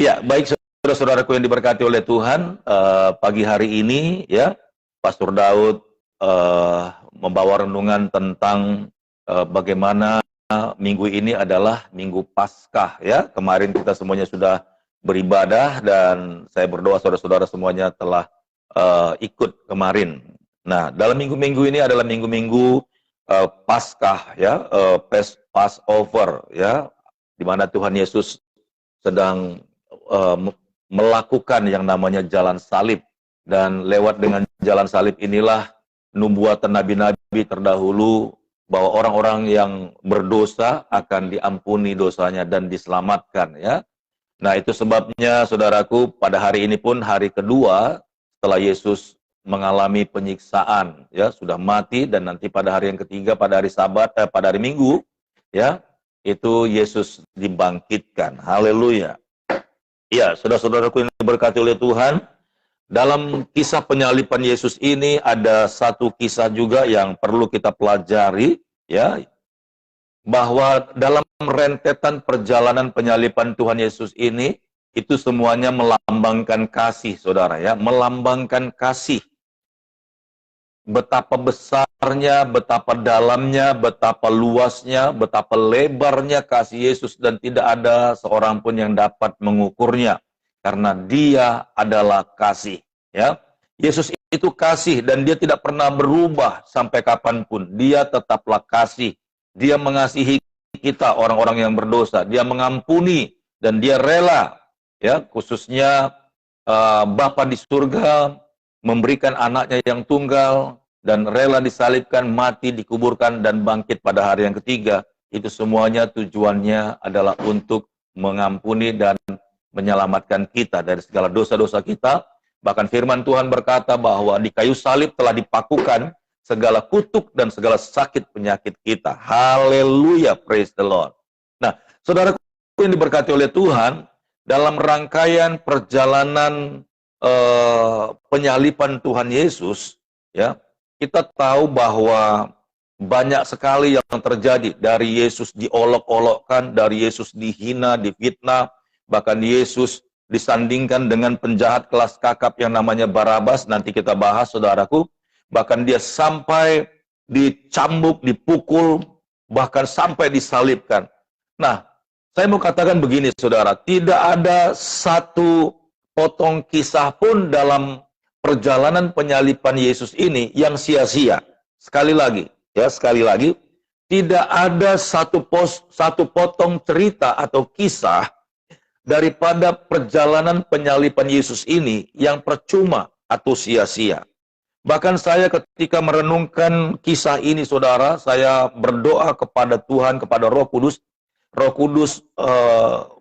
Ya, baik saudara-saudaraku yang diberkati oleh Tuhan, pagi hari ini ya, Pastor Daud membawa renungan tentang bagaimana minggu ini adalah minggu Paskah ya. Kemarin kita semuanya sudah beribadah dan saya berdoa saudara-saudara semuanya telah ikut kemarin. Nah, dalam minggu-minggu ini adalah minggu-minggu Paskah ya, Passover ya, di mana Tuhan Yesus sedang uh, melakukan yang namanya jalan salib, dan lewat dengan jalan salib inilah nubuatan nabi-nabi terdahulu bahwa orang-orang yang berdosa akan diampuni dosanya dan diselamatkan ya. Nah, itu sebabnya saudaraku, pada hari ini pun hari kedua setelah Yesus mengalami penyiksaan ya, sudah mati, dan nanti pada hari yang ketiga pada hari Sabat pada hari Minggu ya, itu Yesus dibangkitkan. Haleluya. Ya, saudara-saudaraku yang diberkati oleh Tuhan, dalam kisah penyaliban Yesus ini ada satu kisah juga yang perlu kita pelajari, ya, bahwa dalam rentetan perjalanan penyaliban Tuhan Yesus ini, itu semuanya melambangkan kasih, saudara ya, melambangkan kasih. Betapa besarnya, betapa dalamnya, betapa luasnya, betapa lebarnya kasih Yesus, dan tidak ada seorang pun yang dapat mengukurnya karena Dia adalah kasih ya. Yesus itu kasih dan Dia tidak pernah berubah sampai kapanpun. Dia tetaplah kasih. Dia mengasihi kita orang-orang yang berdosa. Dia mengampuni dan Dia rela ya, khususnya Bapa di surga memberikan anaknya yang tunggal dan rela disalibkan, mati, dikuburkan, dan bangkit pada hari yang ketiga. Itu semuanya tujuannya adalah untuk mengampuni dan menyelamatkan kita dari segala dosa-dosa kita. Bahkan firman Tuhan berkata bahwa di kayu salib telah dipakukan segala kutuk dan segala sakit penyakit kita. Haleluya, praise the Lord. Nah, saudara yang diberkati oleh Tuhan, dalam rangkaian perjalanan penyaliban Tuhan Yesus, ya, kita tahu bahwa banyak sekali yang terjadi. Dari Yesus diolok-olokkan, dari Yesus dihina, difitnah, bahkan Yesus disandingkan dengan penjahat kelas kakap yang namanya Barabas. Nanti kita bahas, saudaraku. Bahkan dia sampai dicambuk, dipukul, bahkan sampai disalibkan. Nah, saya mau katakan begini, saudara, tidak ada satu potong kisah pun dalam perjalanan penyaliban Yesus ini yang sia-sia. Sekali lagi, ya, sekali lagi, tidak ada satu potong cerita atau kisah daripada perjalanan penyaliban Yesus ini yang percuma atau sia-sia. Bahkan saya ketika merenungkan kisah ini, saudara, saya berdoa kepada Tuhan, kepada Roh Kudus. Roh Kudus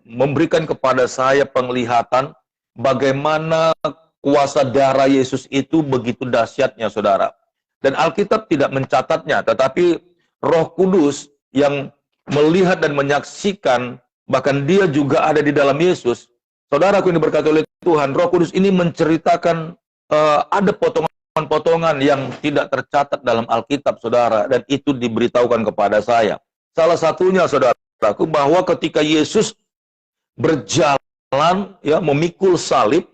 memberikan kepada saya penglihatan bagaimana kuasa darah Yesus itu begitu dahsyatnya, saudara. Dan Alkitab tidak mencatatnya, tetapi Roh Kudus yang melihat dan menyaksikan, bahkan dia juga ada di dalam Yesus. Saudaraku yang diberkati oleh Tuhan, Roh Kudus ini menceritakan ada potongan-potongan yang tidak tercatat dalam Alkitab, saudara, dan itu diberitahukan kepada saya. Salah satunya, saudaraku, bahwa ketika Yesus berjalan ya, memikul salib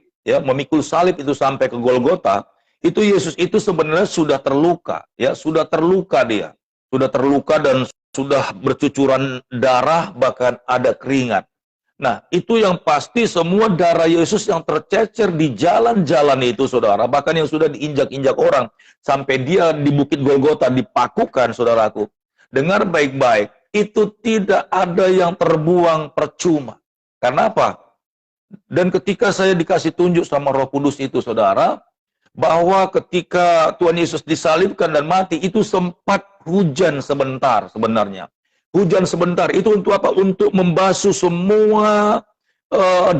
itu sampai ke Golgota, itu Yesus itu sebenarnya sudah terluka ya, sudah terluka dan sudah bercucuran darah, bahkan ada keringat. Nah, itu yang pasti semua darah Yesus yang tercecer di jalan-jalan itu, saudara, bahkan yang sudah diinjak-injak orang sampai dia di Bukit Golgota dipakukan, saudaraku. Dengar baik-baik, itu tidak ada yang terbuang percuma. Karena apa? Dan ketika saya dikasih tunjuk sama Roh Kudus itu, saudara, bahwa ketika Tuhan Yesus disalibkan dan mati, itu sempat hujan sebentar sebenarnya. Hujan sebentar, itu untuk apa? Untuk membasuh semua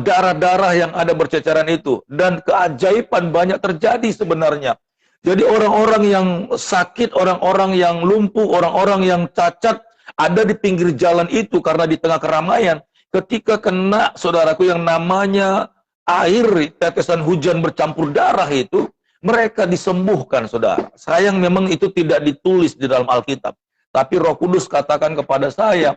darah-darah yang ada berceceran itu. Dan keajaiban banyak terjadi sebenarnya. Jadi orang-orang yang sakit, orang-orang yang lumpuh, orang-orang yang cacat, ada di pinggir jalan itu karena di tengah keramaian. Ketika kena, saudaraku, yang namanya air, tetesan hujan bercampur darah itu, mereka disembuhkan, saudara. Sayang memang itu tidak ditulis di dalam Alkitab. Tapi Roh Kudus katakan kepada saya,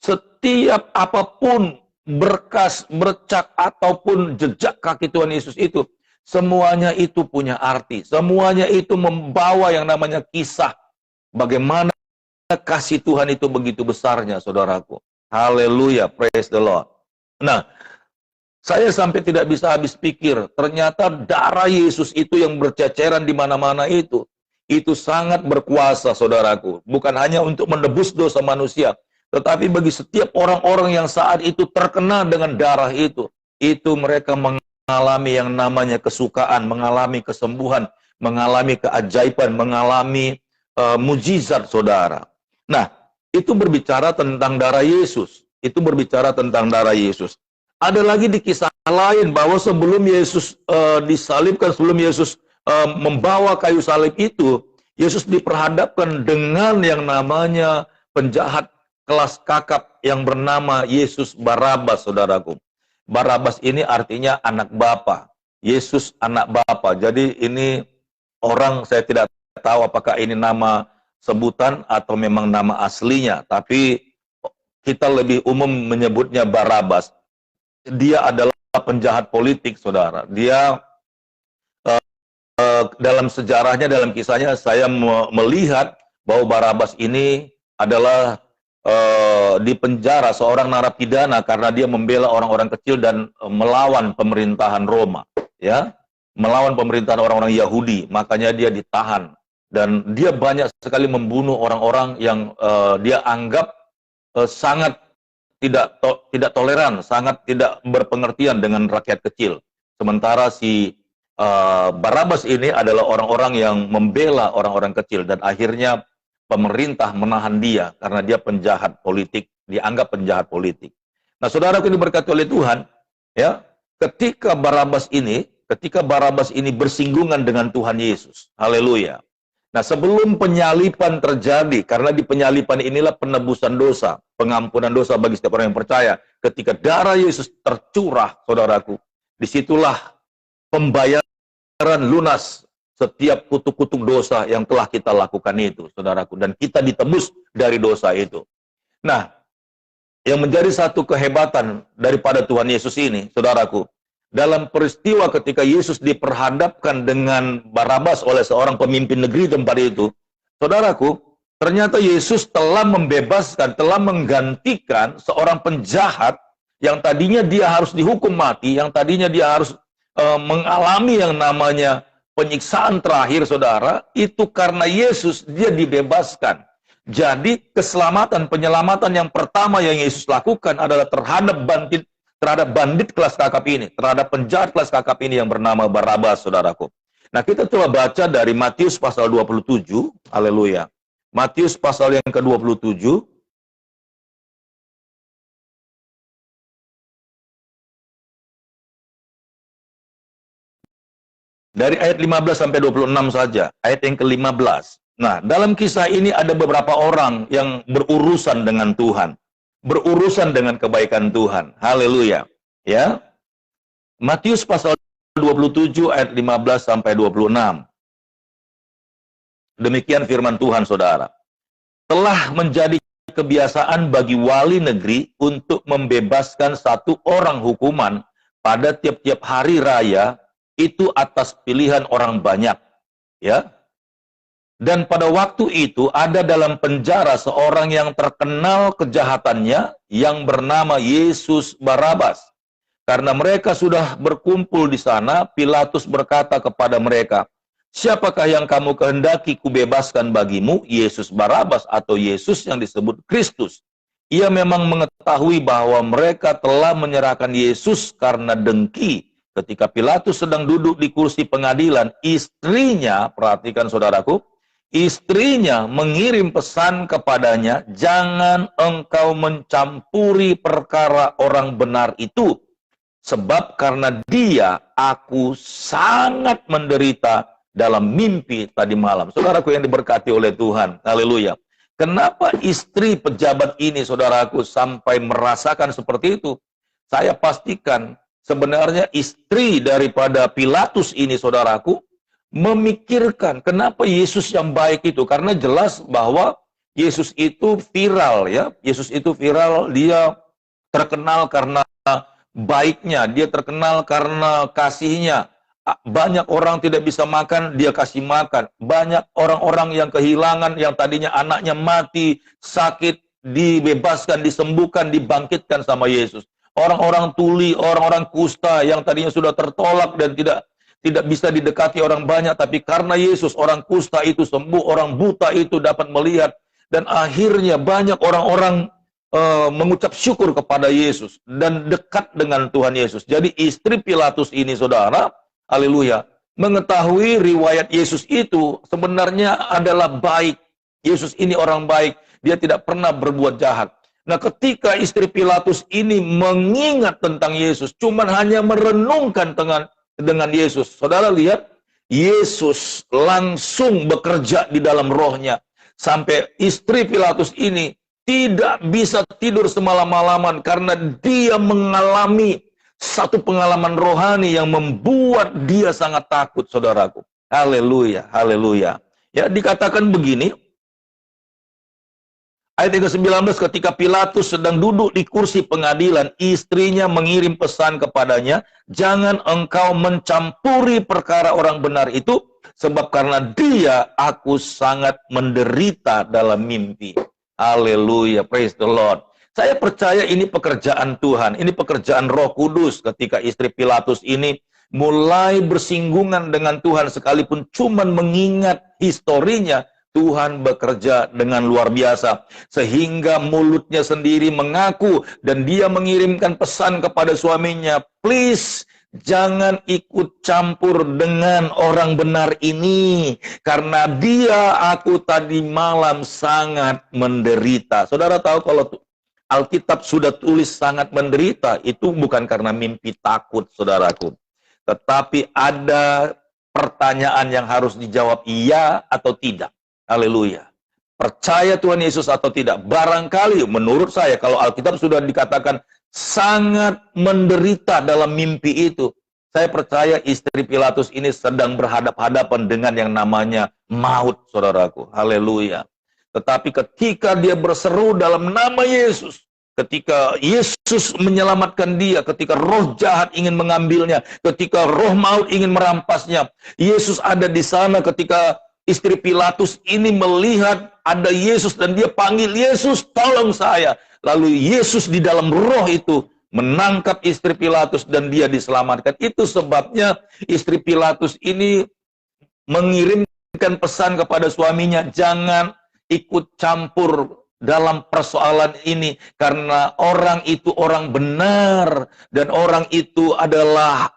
setiap apapun berkas, bercak, ataupun jejak kaki Tuhan Yesus itu, semuanya itu punya arti. Semuanya itu membawa yang namanya kisah. Bagaimana kasih Tuhan itu begitu besarnya, saudaraku. Haleluya, praise the Lord. Nah, saya sampai tidak bisa habis pikir, ternyata darah Yesus itu yang berceceran di mana-mana itu sangat berkuasa, saudaraku. Bukan hanya untuk menebus dosa manusia, tetapi bagi setiap orang-orang yang saat itu terkena dengan darah itu mereka mengalami yang namanya kesukaan, mengalami kesembuhan, mengalami keajaiban, mengalami mujizat, saudara. Nah, itu berbicara tentang darah Yesus. Itu berbicara tentang darah Yesus. Ada lagi di kisah lain bahwa sebelum Yesus disalibkan, sebelum Yesus membawa kayu salib itu, Yesus diperhadapkan dengan yang namanya penjahat kelas kakap yang bernama Yesus Barabas, saudaraku. Barabas ini artinya anak bapa. Yesus anak bapa. Jadi ini orang, saya tidak tahu apakah ini nama sebutan atau memang nama aslinya, tapi kita lebih umum menyebutnya Barabas. Dia adalah penjahat politik, saudara. Dia dalam sejarahnya, dalam kisahnya, saya melihat bahwa Barabas ini adalah dipenjara seorang narapidana karena dia membela orang-orang kecil dan melawan pemerintahan Roma, ya, melawan pemerintahan orang-orang Yahudi. Makanya dia ditahan dan dia banyak sekali membunuh orang-orang yang dia anggap sangat tidak toleran, sangat tidak berpengertian dengan rakyat kecil. Sementara si Barabas ini adalah orang-orang yang membela orang-orang kecil, dan akhirnya pemerintah menahan dia karena dia penjahat politik, dianggap penjahat politik. Nah, saudara, ini berkati oleh Tuhan, ya, ketika Barabas ini bersinggungan dengan Tuhan Yesus, haleluya. Nah, sebelum penyalipan terjadi, karena di penyalipan inilah penebusan dosa, pengampunan dosa bagi setiap orang yang percaya. Ketika darah Yesus tercurah, saudaraku, disitulah pembayaran lunas setiap kutuk-kutuk dosa yang telah kita lakukan itu, saudaraku. Dan kita ditebus dari dosa itu. Nah, yang menjadi satu kehebatan daripada Tuhan Yesus ini, saudaraku, dalam peristiwa ketika Yesus diperhadapkan dengan Barabas oleh seorang pemimpin negeri tempat itu, saudaraku, ternyata Yesus telah membebaskan, telah menggantikan seorang penjahat yang tadinya dia harus dihukum mati, yang tadinya dia harus mengalami yang namanya penyiksaan terakhir, saudara. Itu karena Yesus dia dibebaskan. Jadi keselamatan, penyelamatan yang pertama yang Yesus lakukan adalah terhadap bandit kelas kakap ini, terhadap penjahat kelas kakap ini yang bernama Barabas, saudaraku. Nah, kita coba baca dari Matius pasal 27, haleluya. Matius pasal yang ke-27, dari ayat 15 sampai 26 saja, ayat yang ke-15. Nah, dalam kisah ini ada beberapa orang yang berurusan dengan Tuhan, berurusan dengan kebaikan Tuhan. Haleluya. Ya. Matius pasal 27 ayat 15 sampai 26. Demikian firman Tuhan, saudara. Telah menjadi kebiasaan bagi wali negeri untuk membebaskan satu orang hukuman pada tiap-tiap hari raya, itu atas pilihan orang banyak. Ya. Dan pada waktu itu ada dalam penjara seorang yang terkenal kejahatannya yang bernama Yesus Barabas. Karena mereka sudah berkumpul di sana, Pilatus berkata kepada mereka, "Siapakah yang kamu kehendaki kubebaskan bagimu, Yesus Barabas atau Yesus yang disebut Kristus?" Ia memang mengetahui bahwa mereka telah menyerahkan Yesus karena dengki. Ketika Pilatus sedang duduk di kursi pengadilan, istrinya, perhatikan saudaraku, istrinya mengirim pesan kepadanya, "Jangan engkau mencampuri perkara orang benar itu, sebab karena dia aku sangat menderita dalam mimpi tadi malam." Saudaraku yang diberkati oleh Tuhan, haleluya. Kenapa istri pejabat ini, saudaraku, sampai merasakan seperti itu? Saya pastikan sebenarnya istri daripada Pilatus ini, saudaraku, memikirkan kenapa Yesus yang baik itu, karena jelas bahwa Yesus itu viral, ya. Yesus itu viral, dia terkenal karena baiknya, dia terkenal karena kasihnya. Banyak orang tidak bisa makan, dia kasih makan. Banyak orang-orang yang kehilangan, yang tadinya anaknya mati, sakit, dibebaskan, disembuhkan, dibangkitkan sama Yesus. Orang-orang tuli, orang-orang kusta yang tadinya sudah tertolak dan tidak bisa didekati orang banyak, tapi karena Yesus, orang kusta itu sembuh, orang buta itu dapat melihat, dan akhirnya banyak orang-orang mengucap syukur kepada Yesus dan dekat dengan Tuhan Yesus. Jadi istri Pilatus ini, saudara, haleluya, mengetahui riwayat Yesus itu sebenarnya adalah baik. Yesus ini orang baik, dia tidak pernah berbuat jahat. Nah, ketika istri Pilatus ini mengingat tentang Yesus, cuman hanya merenungkan dengan Yesus, saudara lihat, Yesus langsung bekerja di dalam rohnya, sampai istri Pilatus ini tidak bisa tidur semalam-malaman karena dia mengalami satu pengalaman rohani yang membuat dia sangat takut, saudaraku. Haleluya, haleluya. Ya, dikatakan begini, ayat 19, ketika Pilatus sedang duduk di kursi pengadilan, istrinya mengirim pesan kepadanya, jangan engkau mencampuri perkara orang benar itu, sebab karena dia aku sangat menderita dalam mimpi. Haleluya, praise the Lord. Saya percaya ini pekerjaan Tuhan, ini pekerjaan Roh Kudus ketika istri Pilatus ini mulai bersinggungan dengan Tuhan, sekalipun cuman mengingat historinya, Tuhan bekerja dengan luar biasa, sehingga mulutnya sendiri mengaku, dan dia mengirimkan pesan kepada suaminya, please, jangan ikut campur dengan orang benar ini, karena dia aku tadi malam sangat menderita. Saudara tahu kalau Alkitab sudah tulis sangat menderita, itu bukan karena mimpi takut, saudaraku. Tetapi ada pertanyaan yang harus dijawab iya atau tidak. Haleluya. Percaya Tuhan Yesus atau tidak? Barangkali menurut saya, kalau Alkitab sudah dikatakan sangat menderita dalam mimpi itu, saya percaya istri Pilatus ini sedang berhadap-hadapan dengan yang namanya maut, saudaraku. Haleluya. Tetapi ketika dia berseru dalam nama Yesus, ketika Yesus menyelamatkan dia, ketika roh jahat ingin mengambilnya, ketika roh maut ingin merampasnya, Yesus ada di sana. Ketika istri Pilatus ini melihat ada Yesus dan dia panggil, Yesus tolong saya. Lalu Yesus di dalam roh itu menangkap istri Pilatus dan dia diselamatkan. Itu sebabnya istri Pilatus ini mengirimkan pesan kepada suaminya, jangan ikut campur dalam persoalan ini, karena orang itu orang benar, dan orang itu adalah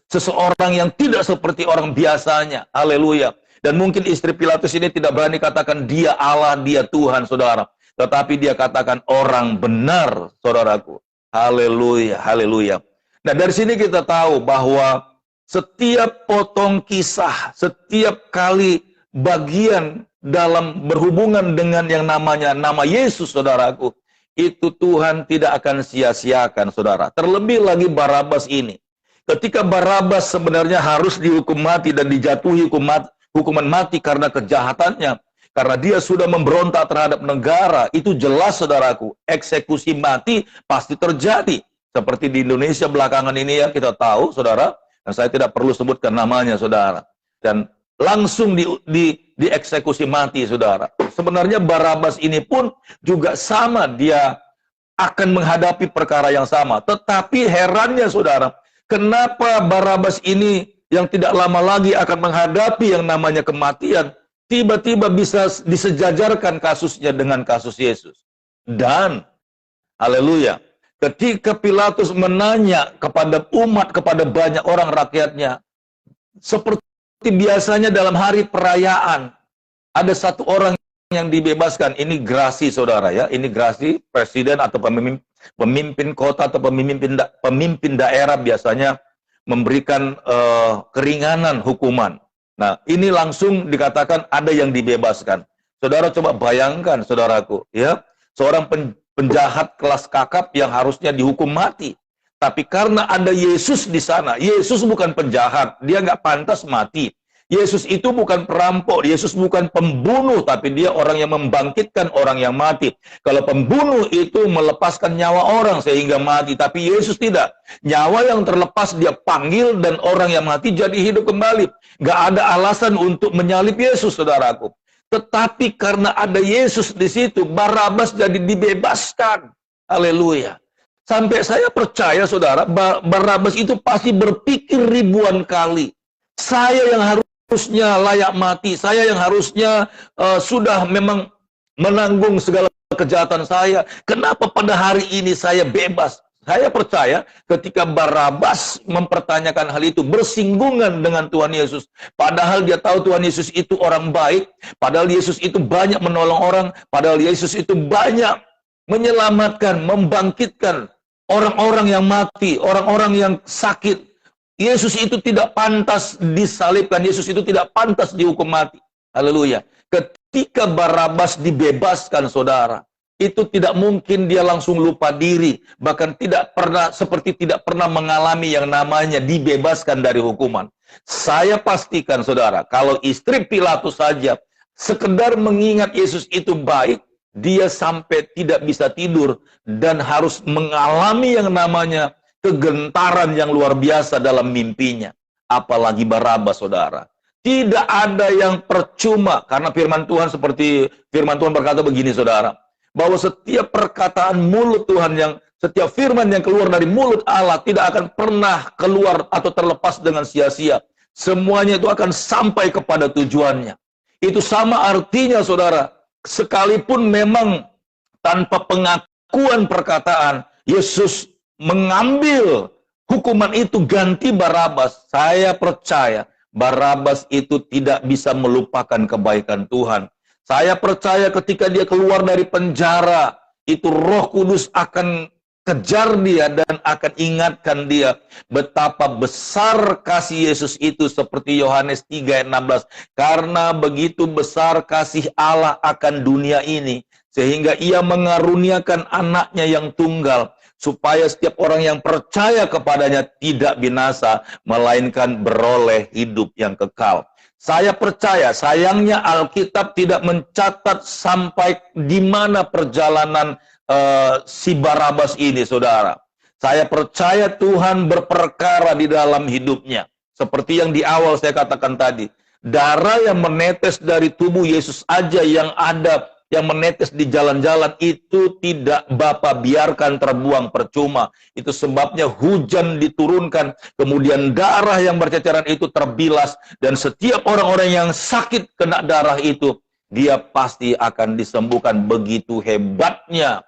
seseorang yang tidak seperti orang biasanya. Haleluya. Dan mungkin istri Pilatus ini tidak berani katakan dia Allah, dia Tuhan, saudara. Tetapi dia katakan orang benar, saudaraku. Haleluya, haleluya. Nah, dari sini kita tahu bahwa setiap potong kisah, setiap kali bagian dalam berhubungan dengan yang namanya nama Yesus, saudaraku, itu Tuhan tidak akan sia-siakan, saudara. Terlebih lagi Barabas ini. Ketika Barabas sebenarnya harus dihukum mati dan dijatuhi hukuman mati karena kejahatannya, karena dia sudah memberontak terhadap negara, itu jelas, saudaraku, eksekusi mati pasti terjadi. Seperti di Indonesia belakangan ini ya, kita tahu, saudara, dan saya tidak perlu sebutkan namanya, saudara. Dan langsung dieksekusi mati, saudara. Sebenarnya Barabas ini pun juga sama, dia akan menghadapi perkara yang sama. Tetapi herannya, saudara, kenapa Barabas ini yang tidak lama lagi akan menghadapi yang namanya kematian, tiba-tiba bisa disejajarkan kasusnya dengan kasus Yesus. Dan, haleluya, ketika Pilatus menanya kepada umat, kepada banyak orang rakyatnya, seperti biasanya dalam hari perayaan, ada satu orang yang dibebaskan. Ini grasi, saudara ya. Ini grasi presiden atau pemimpin kota atau pemimpin daerah biasanya memberikan keringanan hukuman. Nah, ini langsung dikatakan ada yang dibebaskan. Saudara coba bayangkan, saudaraku, ya, seorang penjahat kelas kakap yang harusnya dihukum mati. Tapi karena ada Yesus di sana, Yesus bukan penjahat, dia nggak pantas mati. Yesus itu bukan perampok, Yesus bukan pembunuh, tapi dia orang yang membangkitkan orang yang mati. Kalau pembunuh itu melepaskan nyawa orang sehingga mati, tapi Yesus tidak. Nyawa yang terlepas dia panggil dan orang yang mati jadi hidup kembali. Gak ada alasan untuk menyalib Yesus, saudaraku. Tetapi karena ada Yesus di situ, Barabas jadi dibebaskan. Haleluya. Sampai saya percaya, saudara, Barabas itu pasti berpikir ribuan kali. Saya yang harusnya layak mati, saya yang harusnya sudah memang menanggung segala kejahatan saya. Kenapa pada hari ini saya bebas? Saya percaya ketika Barabas mempertanyakan hal itu, bersinggungan dengan Tuhan Yesus. Padahal dia tahu Tuhan Yesus itu orang baik, padahal Yesus itu banyak menolong orang, padahal Yesus itu banyak menyelamatkan, membangkitkan orang-orang yang mati, orang-orang yang sakit. Yesus itu tidak pantas disalibkan, Yesus itu tidak pantas dihukum mati. Haleluya. Ketika Barabas dibebaskan, saudara, itu tidak mungkin dia langsung lupa diri, bahkan tidak pernah mengalami yang namanya dibebaskan dari hukuman. Saya pastikan, saudara, kalau istri Pilatus saja sekedar mengingat Yesus itu baik, dia sampai tidak bisa tidur dan harus mengalami yang namanya kegentaran yang luar biasa dalam mimpinya. Apalagi Barabas, saudara. Tidak ada yang percuma, karena firman Tuhan seperti firman Tuhan berkata begini, saudara, bahwa setiap perkataan mulut Tuhan, setiap firman yang keluar dari mulut Allah tidak akan pernah keluar atau terlepas dengan sia-sia. Semuanya itu akan sampai kepada tujuannya. Itu sama artinya, saudara, sekalipun memang tanpa pengakuan perkataan, Yesus mengambil hukuman itu ganti Barabas. Saya percaya Barabas itu tidak bisa melupakan kebaikan Tuhan. Saya percaya ketika dia keluar dari penjara, itu Roh Kudus akan kejar dia dan akan ingatkan dia betapa besar kasih Yesus itu, seperti Yohanes 3:16. Karena begitu besar kasih Allah akan dunia ini, sehingga ia mengaruniakan anaknya yang tunggal, supaya setiap orang yang percaya kepadanya tidak binasa, melainkan beroleh hidup yang kekal. Saya percaya, sayangnya Alkitab tidak mencatat sampai di mana perjalanan si Barabas ini, saudara. Saya percaya Tuhan berperkara di dalam hidupnya. Seperti yang di awal saya katakan tadi. Darah yang menetes dari tubuh Yesus aja yang ada, yang menetes di jalan-jalan itu tidak Bapa biarkan terbuang percuma. Itu sebabnya hujan diturunkan, kemudian darah yang berceceran itu terbilas, dan setiap orang-orang yang sakit kena darah itu, dia pasti akan disembuhkan. Begitu hebatnya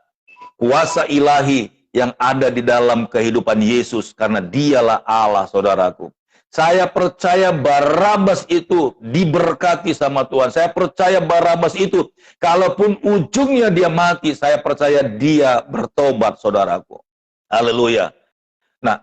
kuasa ilahi yang ada di dalam kehidupan Yesus, karena dialah Allah, saudaraku. Saya percaya Barabas itu diberkati sama Tuhan. Saya percaya Barabas itu, kalaupun ujungnya dia mati, saya percaya dia bertobat, saudaraku. Haleluya. Nah,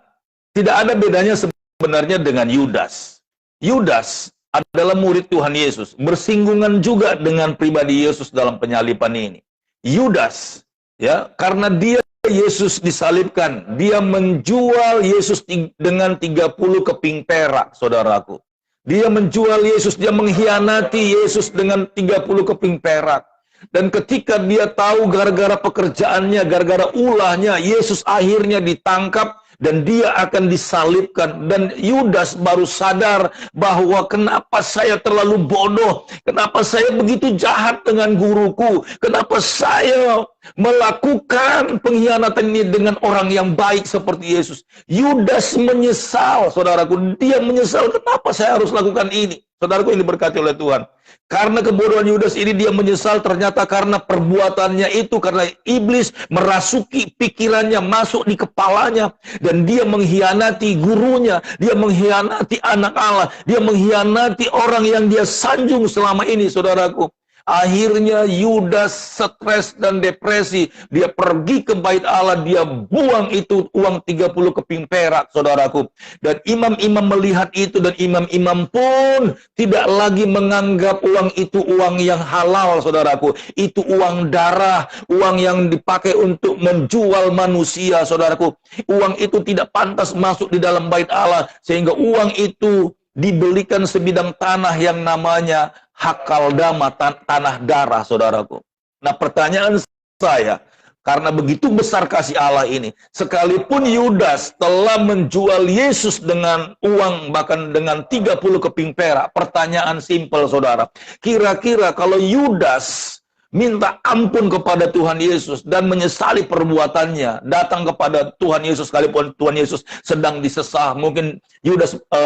tidak ada bedanya sebenarnya dengan Yudas. Yudas adalah murid Tuhan Yesus, bersinggungan juga dengan pribadi Yesus dalam penyaliban ini. Yudas, ya, karena dia Yesus disalibkan, dia menjual Yesus dengan 30 keping perak, saudaraku. Dia menjual Yesus, dia mengkhianati Yesus dengan 30 keping perak. Dan ketika dia tahu gara-gara pekerjaannya, gara-gara ulahnya, Yesus akhirnya ditangkap dan dia akan disalibkan. Dan Yudas baru sadar bahwa kenapa saya terlalu bodoh, kenapa saya begitu jahat dengan guruku, kenapa saya melakukan pengkhianatan ini dengan orang yang baik seperti Yesus. Yudas menyesal, saudaraku. Dia menyesal, kenapa saya harus lakukan ini. Saudaraku, ini diberkati oleh Tuhan. Karena kebodohan Yudas ini dia menyesal, ternyata karena perbuatannya itu, karena iblis merasuki pikirannya, masuk di kepalanya, dan dia mengkhianati gurunya, dia mengkhianati anak Allah, dia mengkhianati orang yang dia sanjung selama ini, saudaraku. Akhirnya Yudas stres dan depresi. Dia pergi ke bait Allah, dia buang itu uang 30 keping perak, saudaraku. Dan imam-imam melihat itu, dan imam-imam pun tidak lagi menganggap uang itu uang yang halal, saudaraku. Itu uang darah, uang yang dipakai untuk menjual manusia, saudaraku. Uang itu tidak pantas masuk di dalam bait Allah, sehingga uang itu dibelikan sebidang tanah yang namanya Hakaldama, tanah darah, saudaraku. Nah, pertanyaan saya, karena begitu besar kasih Allah ini, sekalipun Yudas telah menjual Yesus dengan uang bahkan dengan 30 keping perak, pertanyaan simpel, saudara. Kira-kira kalau Yudas minta ampun kepada Tuhan Yesus dan menyesali perbuatannya, datang kepada Tuhan Yesus sekalipun Tuhan Yesus sedang disesah, mungkin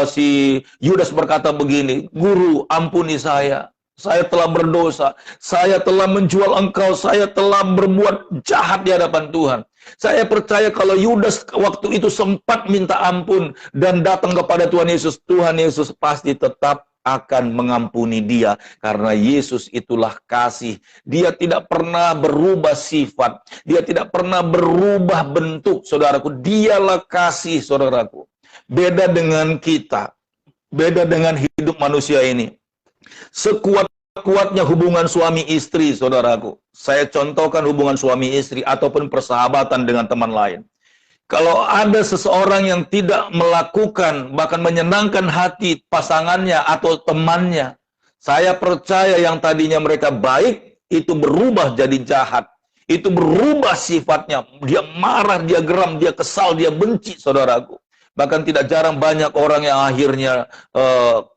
si Yudas berkata begini, "Guru, ampuni saya telah berdosa, saya telah menjual engkau, saya telah berbuat jahat di hadapan Tuhan." Saya percaya kalau Yudas waktu itu sempat minta ampun dan datang kepada Tuhan Yesus pasti tetap akan mengampuni dia, karena Yesus itulah kasih. Dia tidak pernah berubah sifat, dia tidak pernah berubah bentuk, saudaraku. Dialah kasih, saudaraku. Beda dengan kita, beda dengan hidup manusia ini. Sekuat-kuatnya hubungan suami istri, saudaraku. Saya contohkan hubungan suami istri ataupun persahabatan dengan teman lain. Kalau ada seseorang yang tidak melakukan, bahkan menyenangkan hati pasangannya atau temannya, saya percaya yang tadinya mereka baik, itu berubah jadi jahat. Itu berubah sifatnya. Dia marah, dia geram, dia kesal, dia benci, saudaraku. Bahkan tidak jarang banyak orang yang akhirnya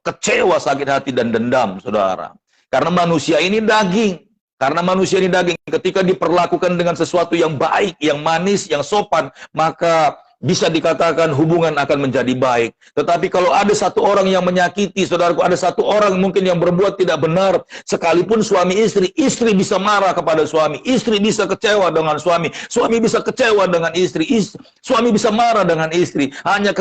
kecewa, sakit hati, dan dendam, saudara. Karena manusia ini daging. Ketika diperlakukan dengan sesuatu yang baik, yang manis, yang sopan, maka bisa dikatakan hubungan akan menjadi baik. Tetapi kalau ada satu orang yang menyakiti, saudaraku, ada satu orang mungkin yang berbuat tidak benar, sekalipun suami istri, istri bisa marah kepada suami, istri bisa kecewa dengan suami, suami bisa kecewa dengan istri, suami bisa marah dengan istri, hanya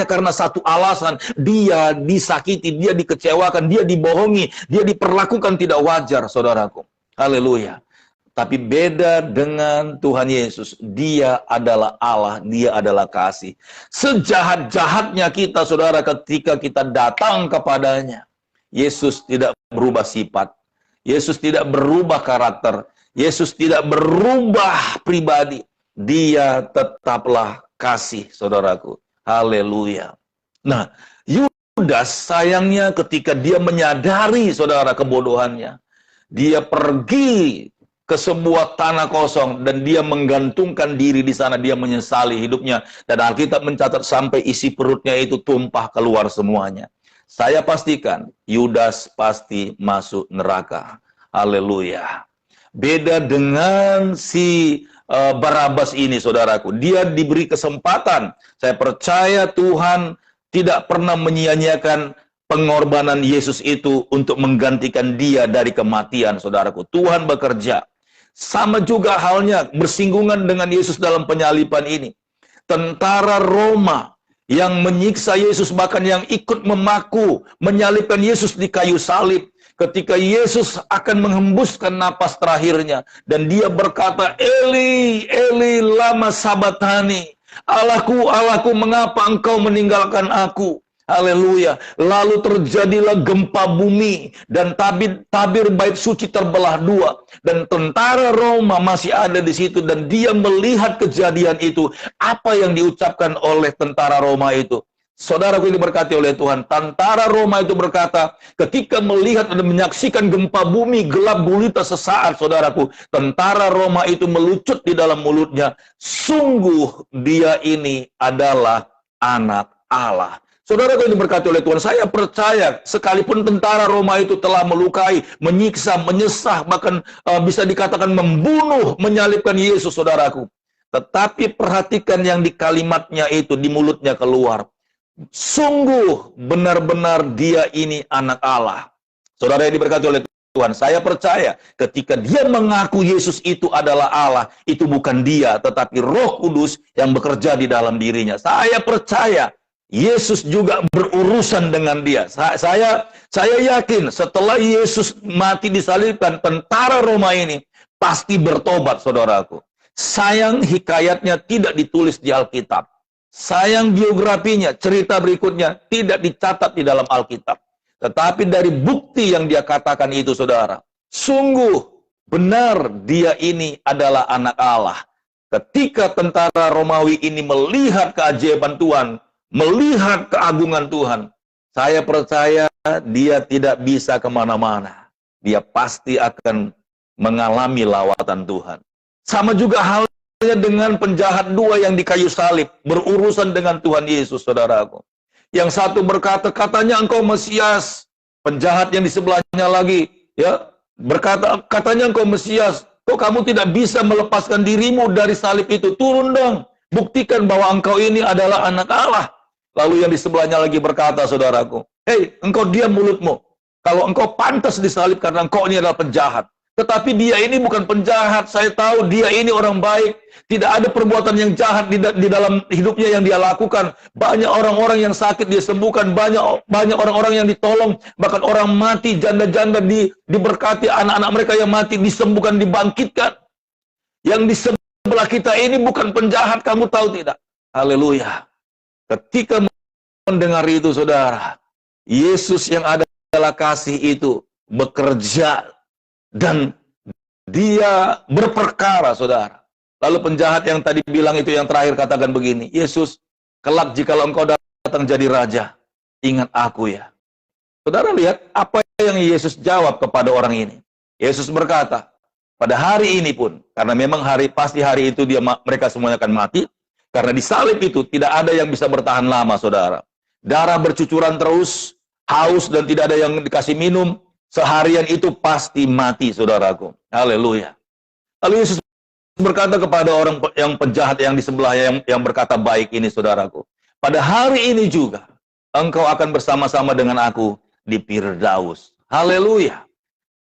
karena satu alasan, dia disakiti, dia dikecewakan, dia dibohongi, dia diperlakukan tidak wajar, saudaraku. Haleluya. Tapi beda dengan Tuhan Yesus. Dia adalah Allah, dia adalah kasih. Sejahat-jahatnya kita, saudara, ketika kita datang kepadanya, Yesus tidak berubah sifat. Yesus tidak berubah karakter. Yesus tidak berubah pribadi. Dia tetaplah kasih, saudaraku. Haleluya. Nah, Yudas sayangnya ketika dia menyadari, saudara, kebodohannya, dia pergi ke sebuah tanah kosong dan dia menggantungkan diri di sana, dia menyesali hidupnya, dan Alkitab mencatat sampai isi perutnya itu tumpah keluar semuanya. Saya pastikan Yudas pasti masuk neraka. Haleluya. Beda dengan si Barabas ini, saudaraku. Dia diberi kesempatan. Saya percaya Tuhan tidak pernah menyia-nyiakan pengorbanan Yesus itu untuk menggantikan dia dari kematian, saudaraku. Tuhan bekerja. Sama juga halnya bersinggungan dengan Yesus dalam penyaliban ini. Tentara Roma yang menyiksa Yesus, bahkan yang ikut menyalibkan Yesus di kayu salib. Ketika Yesus akan menghembuskan napas terakhirnya, dan dia berkata, "Eli, Eli, lama sabatani." "Allahku, Allahku, mengapa engkau meninggalkan aku?" Haleluya. Lalu terjadilah gempa bumi dan tabir bait suci terbelah dua, dan tentara Roma masih ada di situ, dan dia melihat kejadian itu. Apa yang diucapkan oleh tentara Roma itu? Saudaraku ini berkati oleh Tuhan. Tentara Roma itu berkata, ketika melihat dan menyaksikan gempa bumi gelap gulita sesaat, saudaraku, tentara Roma itu melucut di dalam mulutnya, "Sungguh dia ini adalah anak Allah." Saudaraku ini berkati oleh Tuhan, saya percaya sekalipun tentara Roma itu telah melukai, menyiksa, menyesah, bahkan bisa dikatakan membunuh, menyalibkan Yesus, saudaraku. Tetapi perhatikan yang di kalimatnya itu, di mulutnya keluar. "Sungguh benar-benar dia ini anak Allah." Saudara yang diberkati oleh Tuhan, saya percaya ketika dia mengaku Yesus itu adalah Allah, itu bukan dia, tetapi Roh Kudus yang bekerja di dalam dirinya. Saya percaya Yesus juga berurusan dengan dia. Saya yakin setelah Yesus mati disalibkan, tentara Roma ini pasti bertobat, saudaraku. Sayang hikayatnya tidak ditulis di Alkitab. Sayang biografinya, cerita berikutnya tidak dicatat di dalam Alkitab. Tetapi dari bukti yang dia katakan itu, saudara, sungguh benar dia ini adalah anak Allah. Ketika tentara Romawi ini melihat keajaiban Tuhan, melihat keagungan Tuhan, Saya percaya dia tidak bisa kemana-mana. Dia pasti akan mengalami lawatan Tuhan. Sama juga halnya dengan penjahat dua yang di kayu salib, berurusan dengan Tuhan Yesus, saudaraku. Yang satu berkata, katanya engkau Mesias. Penjahat yang di sebelahnya lagi, ya, berkata, katanya engkau Mesias. Kok kamu tidak bisa melepaskan dirimu dari salib itu? Turun dong, buktikan bahwa engkau ini adalah anak Allah. Lalu yang di sebelahnya lagi berkata, saudaraku, hei, engkau diam mulutmu. Kalau engkau pantas disalib karena engkau ini adalah penjahat. Tetapi dia ini bukan penjahat. Saya tahu dia ini orang baik. Tidak ada perbuatan yang jahat di dalam hidupnya yang dia lakukan. Banyak orang-orang yang sakit dia sembuhkan. Banyak orang-orang yang ditolong. Bahkan orang mati, janda-janda diberkati. Anak-anak mereka yang mati disembuhkan, dibangkitkan. Yang di sebelah kita ini bukan penjahat. Kamu tahu tidak? Haleluya. Ketika mendengar itu, saudara, Yesus yang adalah kasih itu bekerja dan dia berperkara, saudara. Lalu penjahat yang tadi bilang itu yang terakhir katakan begini, Yesus, kelak jikalau engkau datang jadi raja, ingat aku ya. Saudara lihat apa yang Yesus jawab kepada orang ini. Yesus berkata, pada hari ini pun, karena memang pasti hari itu mereka semuanya akan mati. Karena di salib itu tidak ada yang bisa bertahan lama, saudara. Darah bercucuran terus, haus dan tidak ada yang dikasih minum. Seharian itu pasti mati, saudaraku. Haleluya. Lalu Yesus berkata kepada orang yang penjahat yang di sebelahnya yang berkata baik ini, saudaraku. Pada hari ini juga, engkau akan bersama-sama dengan aku di Firdaus. Haleluya.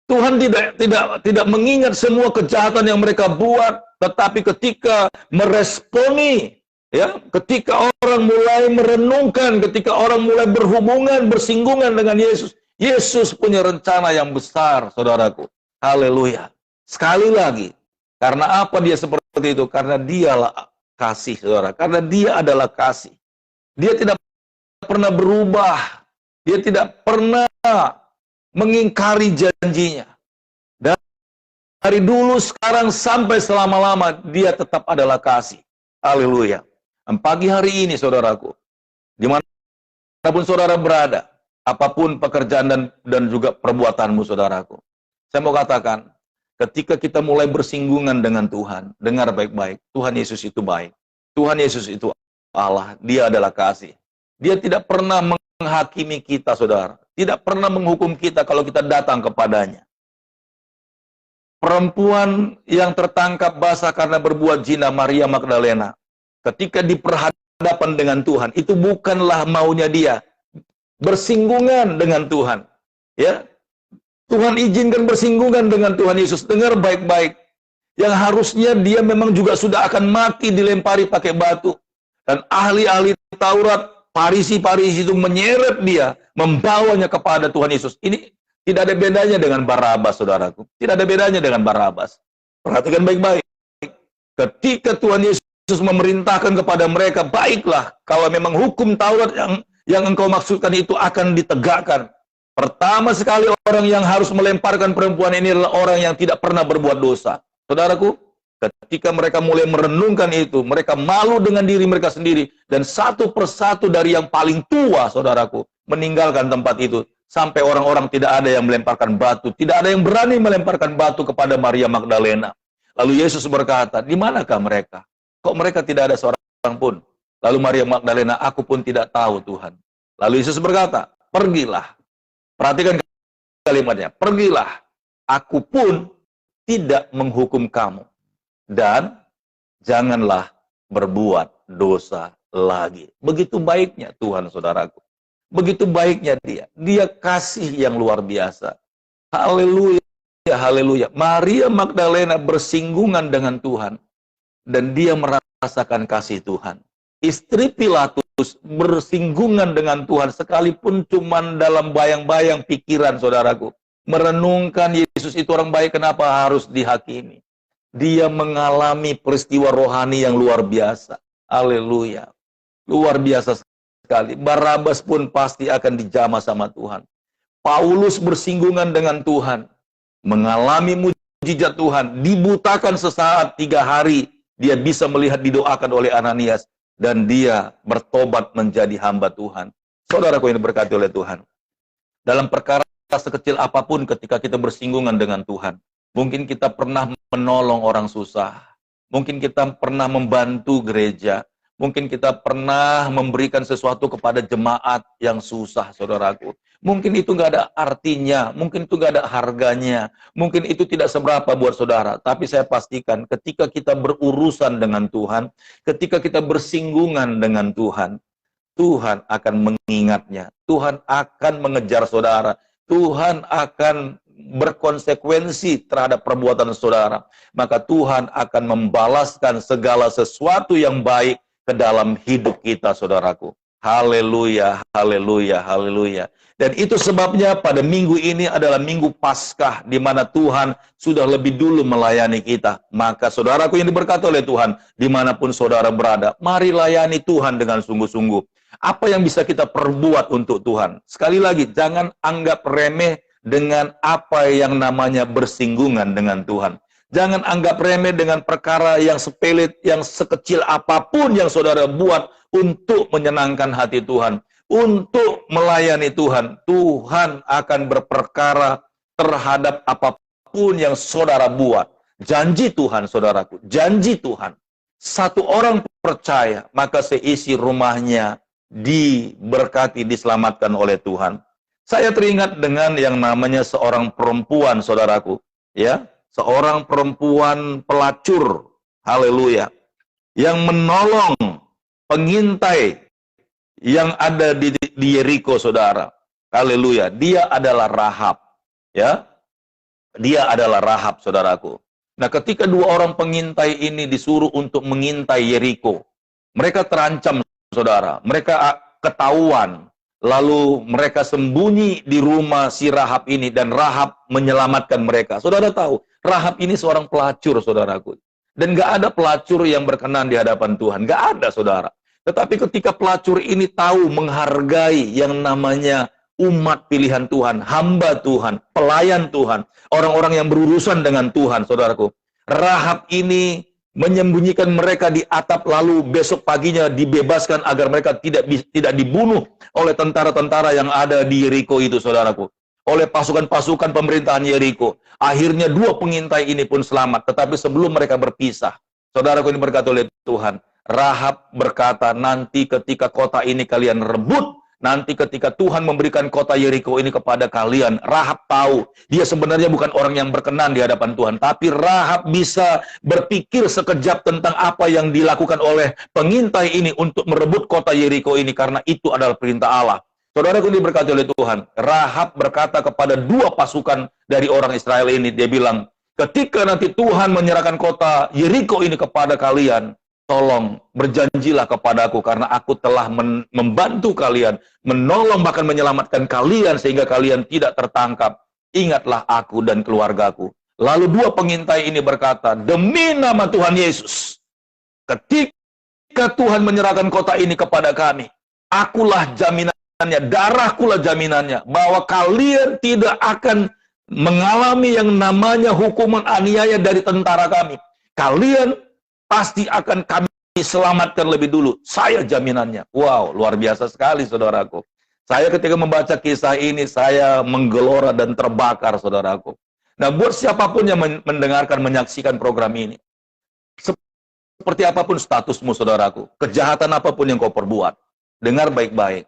Tuhan tidak mengingat semua kejahatan yang mereka buat, tetapi ketika meresponi, ya, ketika orang mulai merenungkan, ketika orang mulai berhubungan, bersinggungan dengan Yesus, Yesus punya rencana yang besar, saudaraku. Haleluya. Sekali lagi, karena apa dia seperti itu? Karena dialah kasih, saudara. Karena dia adalah kasih. Dia tidak pernah berubah. Dia tidak pernah mengingkari janjinya. Dari dulu, sekarang, sampai selama-lama, dia tetap adalah kasih. Haleluya. Pagi hari ini, saudaraku, dimanapun saudara berada, apapun pekerjaan dan juga perbuatanmu, saudaraku, saya mau katakan, ketika kita mulai bersinggungan dengan Tuhan, dengar baik-baik, Tuhan Yesus itu baik. Tuhan Yesus itu Allah, dia adalah kasih. Dia tidak pernah menghakimi kita, saudara. Tidak pernah menghukum kita kalau kita datang kepadanya. Perempuan yang tertangkap basah karena berbuat zina, Maria Magdalena, ketika diperhadapan dengan Tuhan, itu bukanlah maunya dia. Bersinggungan dengan Tuhan. Ya, Tuhan izinkan bersinggungan dengan Tuhan Yesus. Dengar baik-baik. Yang harusnya dia memang juga sudah akan mati dilempari pakai batu. Dan ahli-ahli Taurat, Farisi-Farisi itu menyeret dia, membawanya kepada Tuhan Yesus. Ini tidak ada bedanya dengan Barabas, saudaraku. Tidak ada bedanya dengan Barabas. Perhatikan baik-baik. Ketika Tuhan Yesus memerintahkan kepada mereka, baiklah, kalau memang hukum Taurat yang engkau maksudkan itu akan ditegakkan. Pertama sekali orang yang harus melemparkan perempuan ini adalah orang yang tidak pernah berbuat dosa. Saudaraku, ketika mereka mulai merenungkan itu, mereka malu dengan diri mereka sendiri. Dan satu persatu dari yang paling tua, saudaraku, meninggalkan tempat itu. Sampai orang-orang tidak ada yang melemparkan batu. Tidak ada yang berani melemparkan batu kepada Maria Magdalena. Lalu Yesus berkata, di manakah mereka? Kok mereka tidak ada seorang pun? Lalu Maria Magdalena, aku pun tidak tahu Tuhan. Lalu Yesus berkata, pergilah. Perhatikan kalimatnya, pergilah. Aku pun tidak menghukum kamu. Dan janganlah berbuat dosa lagi. Begitu baiknya Tuhan, saudaraku. Begitu baiknya dia. Dia kasih yang luar biasa. Haleluya, haleluya. Maria Magdalena bersinggungan dengan Tuhan. Dan dia merasakan kasih Tuhan. Istri Pilatus bersinggungan dengan Tuhan. Sekalipun cuma dalam bayang-bayang pikiran, saudaraku. Merenungkan Yesus itu orang baik, kenapa harus dihakimi? Dia mengalami peristiwa rohani yang luar biasa. Haleluya. Luar biasa sekali. Barabas pun pasti akan dijamah sama Tuhan. Paulus bersinggungan dengan Tuhan. Mengalami mujizat Tuhan. Dibutakan sesaat 3 hari. Dia bisa melihat didoakan oleh Ananias. Dan dia bertobat menjadi hamba Tuhan. Saudaraku yang diberkati oleh Tuhan, dalam perkara sekecil apapun ketika kita bersinggungan dengan Tuhan, mungkin kita pernah menolong orang susah, mungkin kita pernah membantu gereja, mungkin kita pernah memberikan sesuatu kepada jemaat yang susah, saudaraku. Mungkin itu nggak ada artinya, mungkin itu nggak ada harganya, mungkin itu tidak seberapa buat saudara. Tapi saya pastikan ketika kita berurusan dengan Tuhan, ketika kita bersinggungan dengan Tuhan, Tuhan akan mengingatnya, Tuhan akan mengejar saudara, Tuhan akan berkonsekuensi terhadap perbuatan saudara. Maka Tuhan akan membalaskan segala sesuatu yang baik ke dalam hidup kita, saudaraku. Haleluya, haleluya, haleluya. Dan itu sebabnya pada minggu ini adalah minggu Paskah, di mana Tuhan sudah lebih dulu melayani kita. Maka saudaraku yang diberkati oleh Tuhan, dimanapun saudara berada, mari layani Tuhan dengan sungguh-sungguh. Apa yang bisa kita perbuat untuk Tuhan? Sekali lagi, jangan anggap remeh dengan apa yang namanya bersinggungan dengan Tuhan. Jangan anggap remeh dengan perkara yang sepele, yang sekecil apapun yang saudara buat untuk menyenangkan hati Tuhan, untuk melayani Tuhan. Tuhan akan berperkara terhadap apapun yang saudara buat. Janji Tuhan, saudaraku, janji Tuhan. Satu orang percaya, maka seisi rumahnya diberkati, diselamatkan oleh Tuhan. Saya teringat dengan yang namanya seorang perempuan, saudaraku, ya, seorang perempuan pelacur, haleluya, yang menolong pengintai yang ada di Yeriko, saudara, haleluya. Dia adalah Rahab, ya, dia adalah Rahab, saudaraku. Nah, ketika dua orang pengintai ini disuruh untuk mengintai Yeriko, mereka terancam, saudara, mereka ketahuan. Lalu mereka sembunyi di rumah si Rahab ini, dan Rahab menyelamatkan mereka. Saudara tahu, Rahab ini seorang pelacur, saudaraku. Dan gak ada pelacur yang berkenan di hadapan Tuhan. Gak ada, saudara. Tetapi ketika pelacur ini tahu menghargai yang namanya umat pilihan Tuhan, hamba Tuhan, pelayan Tuhan, orang-orang yang berurusan dengan Tuhan, saudaraku. Rahab ini menyembunyikan mereka di atap, lalu besok paginya dibebaskan agar mereka tidak dibunuh oleh tentara-tentara yang ada di Yeriko itu, saudaraku. Oleh pasukan-pasukan pemerintahan Yeriko. Akhirnya dua pengintai ini pun selamat, tetapi sebelum mereka berpisah, saudaraku ini berkata oleh Tuhan, Rahab berkata, nanti ketika kota ini kalian rebut, nanti ketika Tuhan memberikan kota Yeriko ini kepada kalian, Rahab tahu, dia sebenarnya bukan orang yang berkenan di hadapan Tuhan, tapi Rahab bisa berpikir sekejap tentang apa yang dilakukan oleh pengintai ini untuk merebut kota Yeriko ini, karena itu adalah perintah Allah. Saudaraku diberkati oleh Tuhan, Rahab berkata kepada dua pasukan dari orang Israel ini, dia bilang, ketika nanti Tuhan menyerahkan kota Yeriko ini kepada kalian, tolong berjanjilah kepadaku, karena aku telah membantu kalian, menolong bahkan menyelamatkan kalian sehingga kalian tidak tertangkap. Ingatlah aku dan keluargaku. Lalu dua pengintai ini berkata, demi nama Tuhan Yesus, ketika Tuhan menyerahkan kota ini kepada kami, akulah jaminannya, darahkulah jaminannya, bahwa kalian tidak akan mengalami yang namanya hukuman aniaya dari tentara kami. Kalian pasti akan kami selamatkan lebih dulu. Saya jaminannya. Wow, luar biasa sekali, saudaraku. Saya ketika membaca kisah ini, saya menggelora dan terbakar, saudaraku. Nah, buat siapapun yang mendengarkan, menyaksikan program ini, seperti apapun statusmu, saudaraku, kejahatan apapun yang kau perbuat, dengar baik-baik.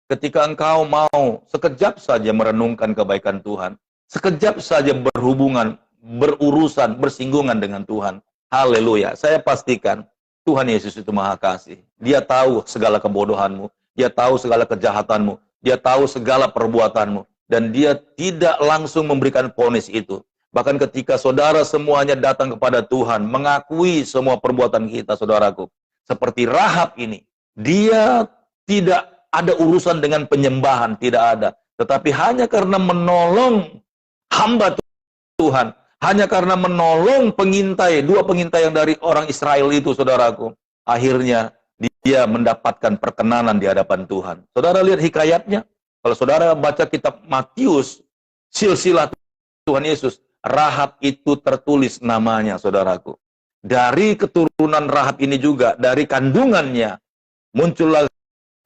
Ketika engkau mau sekejap saja merenungkan kebaikan Tuhan, sekejap saja berhubungan, berurusan, bersinggungan dengan Tuhan, haleluya, saya pastikan Tuhan Yesus itu Maha Kasih. Dia tahu segala kebodohanmu, dia tahu segala kejahatanmu, dia tahu segala perbuatanmu, dan dia tidak langsung memberikan vonis itu. Bahkan ketika saudara semuanya datang kepada Tuhan, mengakui semua perbuatan kita, saudaraku, seperti Rahab ini, dia tidak ada urusan dengan penyembahan, tidak ada. Tetapi hanya karena menolong hamba Tuhan, hanya karena menolong pengintai, dua pengintai yang dari orang Israel itu, saudaraku, akhirnya dia mendapatkan perkenanan di hadapan Tuhan. Saudara lihat hikayatnya, kalau saudara baca kitab Matius, silsilah Tuhan Yesus, Rahab itu tertulis namanya, saudaraku. Dari keturunan Rahab ini juga, dari kandungannya, muncullah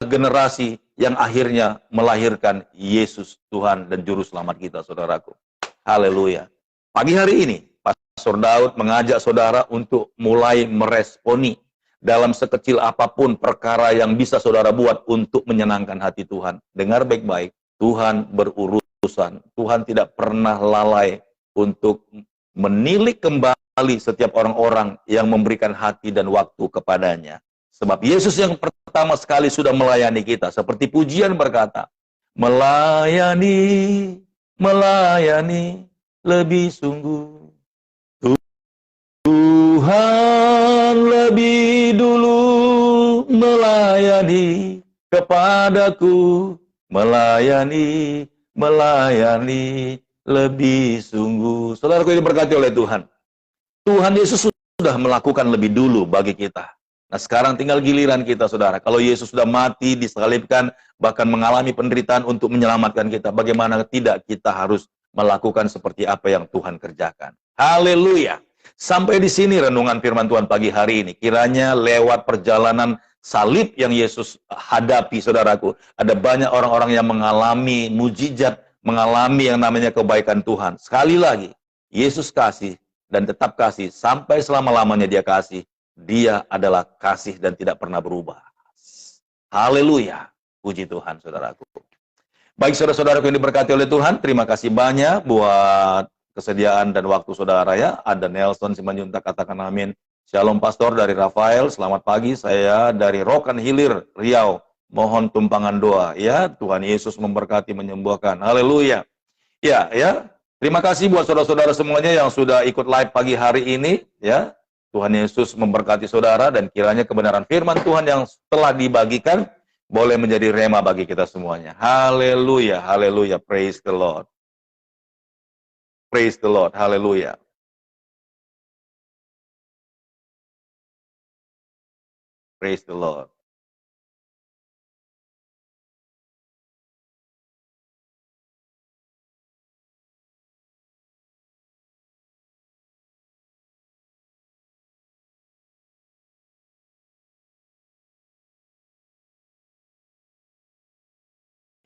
generasi yang akhirnya melahirkan Yesus Tuhan dan Juru Selamat kita, saudaraku. Haleluya. Pagi hari ini, Pastor Daud mengajak saudara untuk mulai meresponi dalam sekecil apapun perkara yang bisa saudara buat untuk menyenangkan hati Tuhan. Dengar baik-baik, Tuhan berurusan. Tuhan tidak pernah lalai untuk menilik kembali setiap orang-orang yang memberikan hati dan waktu kepadanya. Sebab Yesus yang pertama sekali sudah melayani kita. Seperti pujian berkata, melayani, melayani, lebih sungguh. Tuhan lebih dulu melayani kepadaku, melayani, melayani, lebih sungguh. Saudaraku ini diberkati oleh Tuhan. Tuhan Yesus sudah melakukan lebih dulu bagi kita. Nah sekarang tinggal giliran kita, saudara. Kalau Yesus sudah mati, disalibkan, bahkan mengalami penderitaan untuk menyelamatkan kita, bagaimana tidak kita harus melakukan seperti apa yang Tuhan kerjakan. Haleluya. Sampai di sini renungan firman Tuhan pagi hari ini. Kiranya lewat perjalanan salib yang Yesus hadapi, saudaraku, ada banyak orang-orang yang mengalami mujizat, mengalami yang namanya kebaikan Tuhan. Sekali lagi, Yesus kasih dan tetap kasih sampai selama-lamanya dia kasih. Dia adalah kasih dan tidak pernah berubah. Haleluya. Puji Tuhan, saudaraku. Baik, saudara-saudaraku yang diberkati oleh Tuhan, terima kasih banyak buat kesediaan dan waktu saudara ya. Ada Nelson Simanjuntak, katakan amin. Shalom Pastor dari Rafael, selamat pagi. Saya dari Rokan Hilir, Riau. Mohon tumpangan doa ya. Tuhan Yesus memberkati, menyembuhkan. Haleluya. Ya, ya. Terima kasih buat saudara-saudara semuanya yang sudah ikut live pagi hari ini ya. Tuhan Yesus memberkati saudara dan kiranya kebenaran firman Tuhan yang telah dibagikan boleh menjadi rema bagi kita semuanya. Haleluya, haleluya, praise the Lord. Praise the Lord, haleluya. Praise the Lord.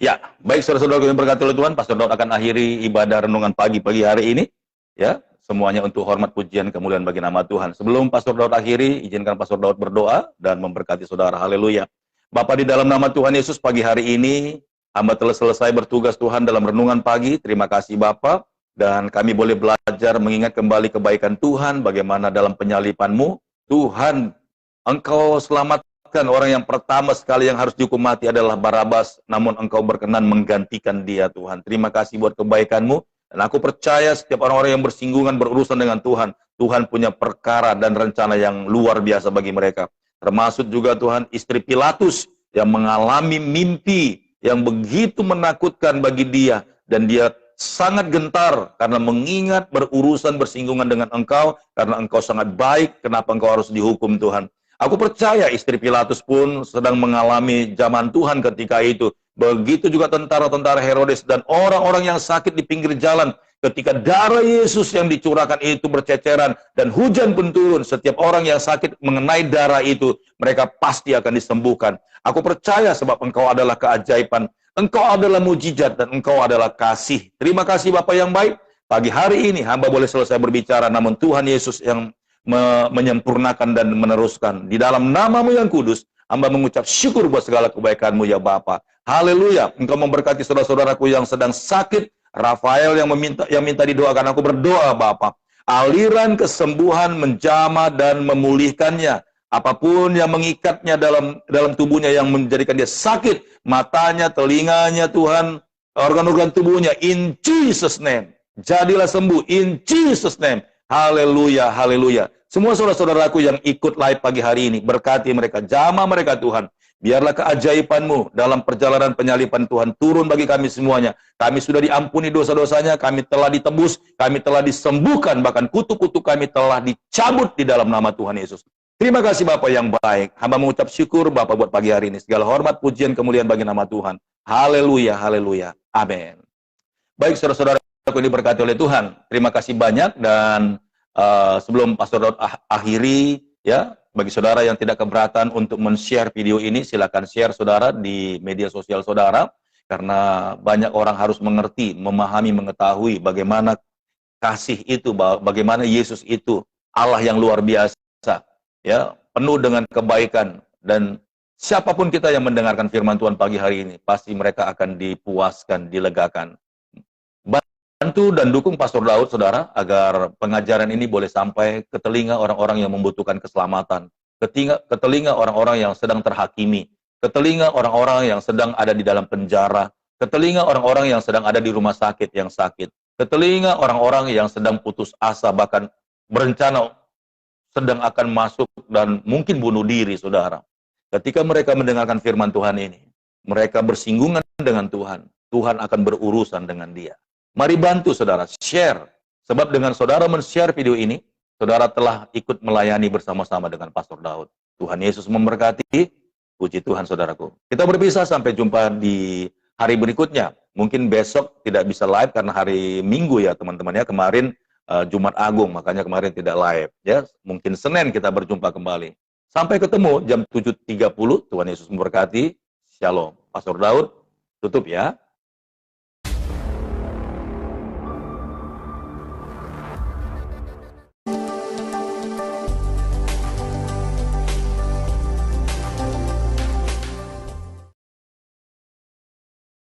Ya, baik saudara-saudara yang berkati oleh Tuhan, Pastor Daud akan akhiri ibadah renungan pagi hari ini. Ya, semuanya untuk hormat pujian kemuliaan bagi nama Tuhan. Sebelum Pastor Daud akhiri, izinkan Pastor Daud berdoa dan memberkati saudara. Haleluya. Bapa, di dalam nama Tuhan Yesus pagi hari ini, hamba telah selesai bertugas Tuhan dalam renungan pagi. Terima kasih Bapa, dan kami boleh belajar mengingat kembali kebaikan Tuhan, bagaimana dalam penyalipan-Mu, Tuhan, Engkau selamat. Orang yang pertama sekali yang harus dihukum mati adalah Barabas, namun Engkau berkenan menggantikan dia, Tuhan. Terima kasih buat kebaikan-Mu, dan aku percaya setiap orang-orang yang bersinggungan, berurusan dengan Tuhan, Tuhan punya perkara dan rencana yang luar biasa bagi mereka. Termasuk juga Tuhan, istri Pilatus yang mengalami mimpi yang begitu menakutkan bagi dia, dan dia sangat gentar karena mengingat berurusan bersinggungan dengan Engkau, karena Engkau sangat baik, kenapa Engkau harus dihukum, Tuhan. Aku percaya istri Pilatus pun sedang mengalami zaman Tuhan ketika itu. Begitu juga tentara-tentara Herodes dan orang-orang yang sakit di pinggir jalan. Ketika darah Yesus yang dicurahkan itu berceceran dan hujan pun turun. Setiap orang yang sakit mengenai darah itu, mereka pasti akan disembuhkan. Aku percaya sebab Engkau adalah keajaiban. Engkau adalah mujizat dan Engkau adalah kasih. Terima kasih Bapa yang baik. Pagi hari ini hamba boleh selesai berbicara, namun Tuhan Yesus yang menyempurnakan dan meneruskan. Di dalam nama-Mu yang kudus, hamba mengucap syukur buat segala kebaikan-Mu ya Bapa. Haleluya. Engkau memberkati saudara-saudaraku yang sedang sakit. Rafael yang minta didoakan, aku berdoa Bapa. Aliran kesembuhan menjamah dan memulihkannya. Apapun yang mengikatnya dalam tubuhnya yang menjadikan dia sakit, matanya, telinganya Tuhan, organ-organ tubuhnya, in Jesus name. Jadilah sembuh in Jesus name. Haleluya, haleluya. Semua saudara-saudaraku yang ikut live pagi hari ini, berkati mereka, jamah mereka Tuhan. Biarlah keajaiban-Mu dalam perjalanan penyalipan Tuhan turun bagi kami semuanya. Kami sudah diampuni dosa-dosanya, kami telah ditebus, kami telah disembuhkan, bahkan kutuk-kutuk kami telah dicabut di dalam nama Tuhan Yesus. Terima kasih Bapak yang baik. Hamba mengucap syukur Bapak buat pagi hari ini. Segala hormat, pujian, kemuliaan bagi nama Tuhan. Haleluya, haleluya. Amin. Baik saudara-saudara yang diberkati oleh Tuhan. Terima kasih banyak dan sebelum Pastor Daud akhiri ya bagi saudara yang tidak keberatan untuk men-share video ini, silakan share saudara di media sosial saudara, karena banyak orang harus mengerti, memahami, mengetahui bagaimana kasih itu, bagaimana Yesus itu Allah yang luar biasa, ya, penuh dengan kebaikan. Dan siapapun kita yang mendengarkan firman Tuhan pagi hari ini, pasti mereka akan dipuaskan, dilegakan. Bantu dan dukung Pastor Daud, saudara, agar pengajaran ini boleh sampai ke telinga orang-orang yang membutuhkan keselamatan, ke telinga orang-orang yang sedang terhakimi, ke telinga orang-orang yang sedang ada di dalam penjara, ke telinga orang-orang yang sedang ada di rumah sakit yang sakit, ke telinga orang-orang yang sedang putus asa, bahkan berencana sedang akan masuk dan mungkin bunuh diri, saudara. Ketika mereka mendengarkan firman Tuhan ini, mereka bersinggungan dengan Tuhan. Tuhan akan berurusan dengan dia. Mari bantu saudara, share. Sebab dengan saudara men-share video ini, saudara telah ikut melayani bersama-sama dengan Pastor Daud. Tuhan Yesus memberkati. Puji Tuhan, saudaraku. Kita berpisah, sampai jumpa di hari berikutnya. Mungkin besok tidak bisa live karena hari Minggu ya teman-teman ya. Kemarin Jumat Agung, makanya kemarin tidak live. Ya, mungkin Senin kita berjumpa kembali. Sampai ketemu jam 7.30. Tuhan Yesus memberkati. Shalom. Pastor Daud, tutup ya.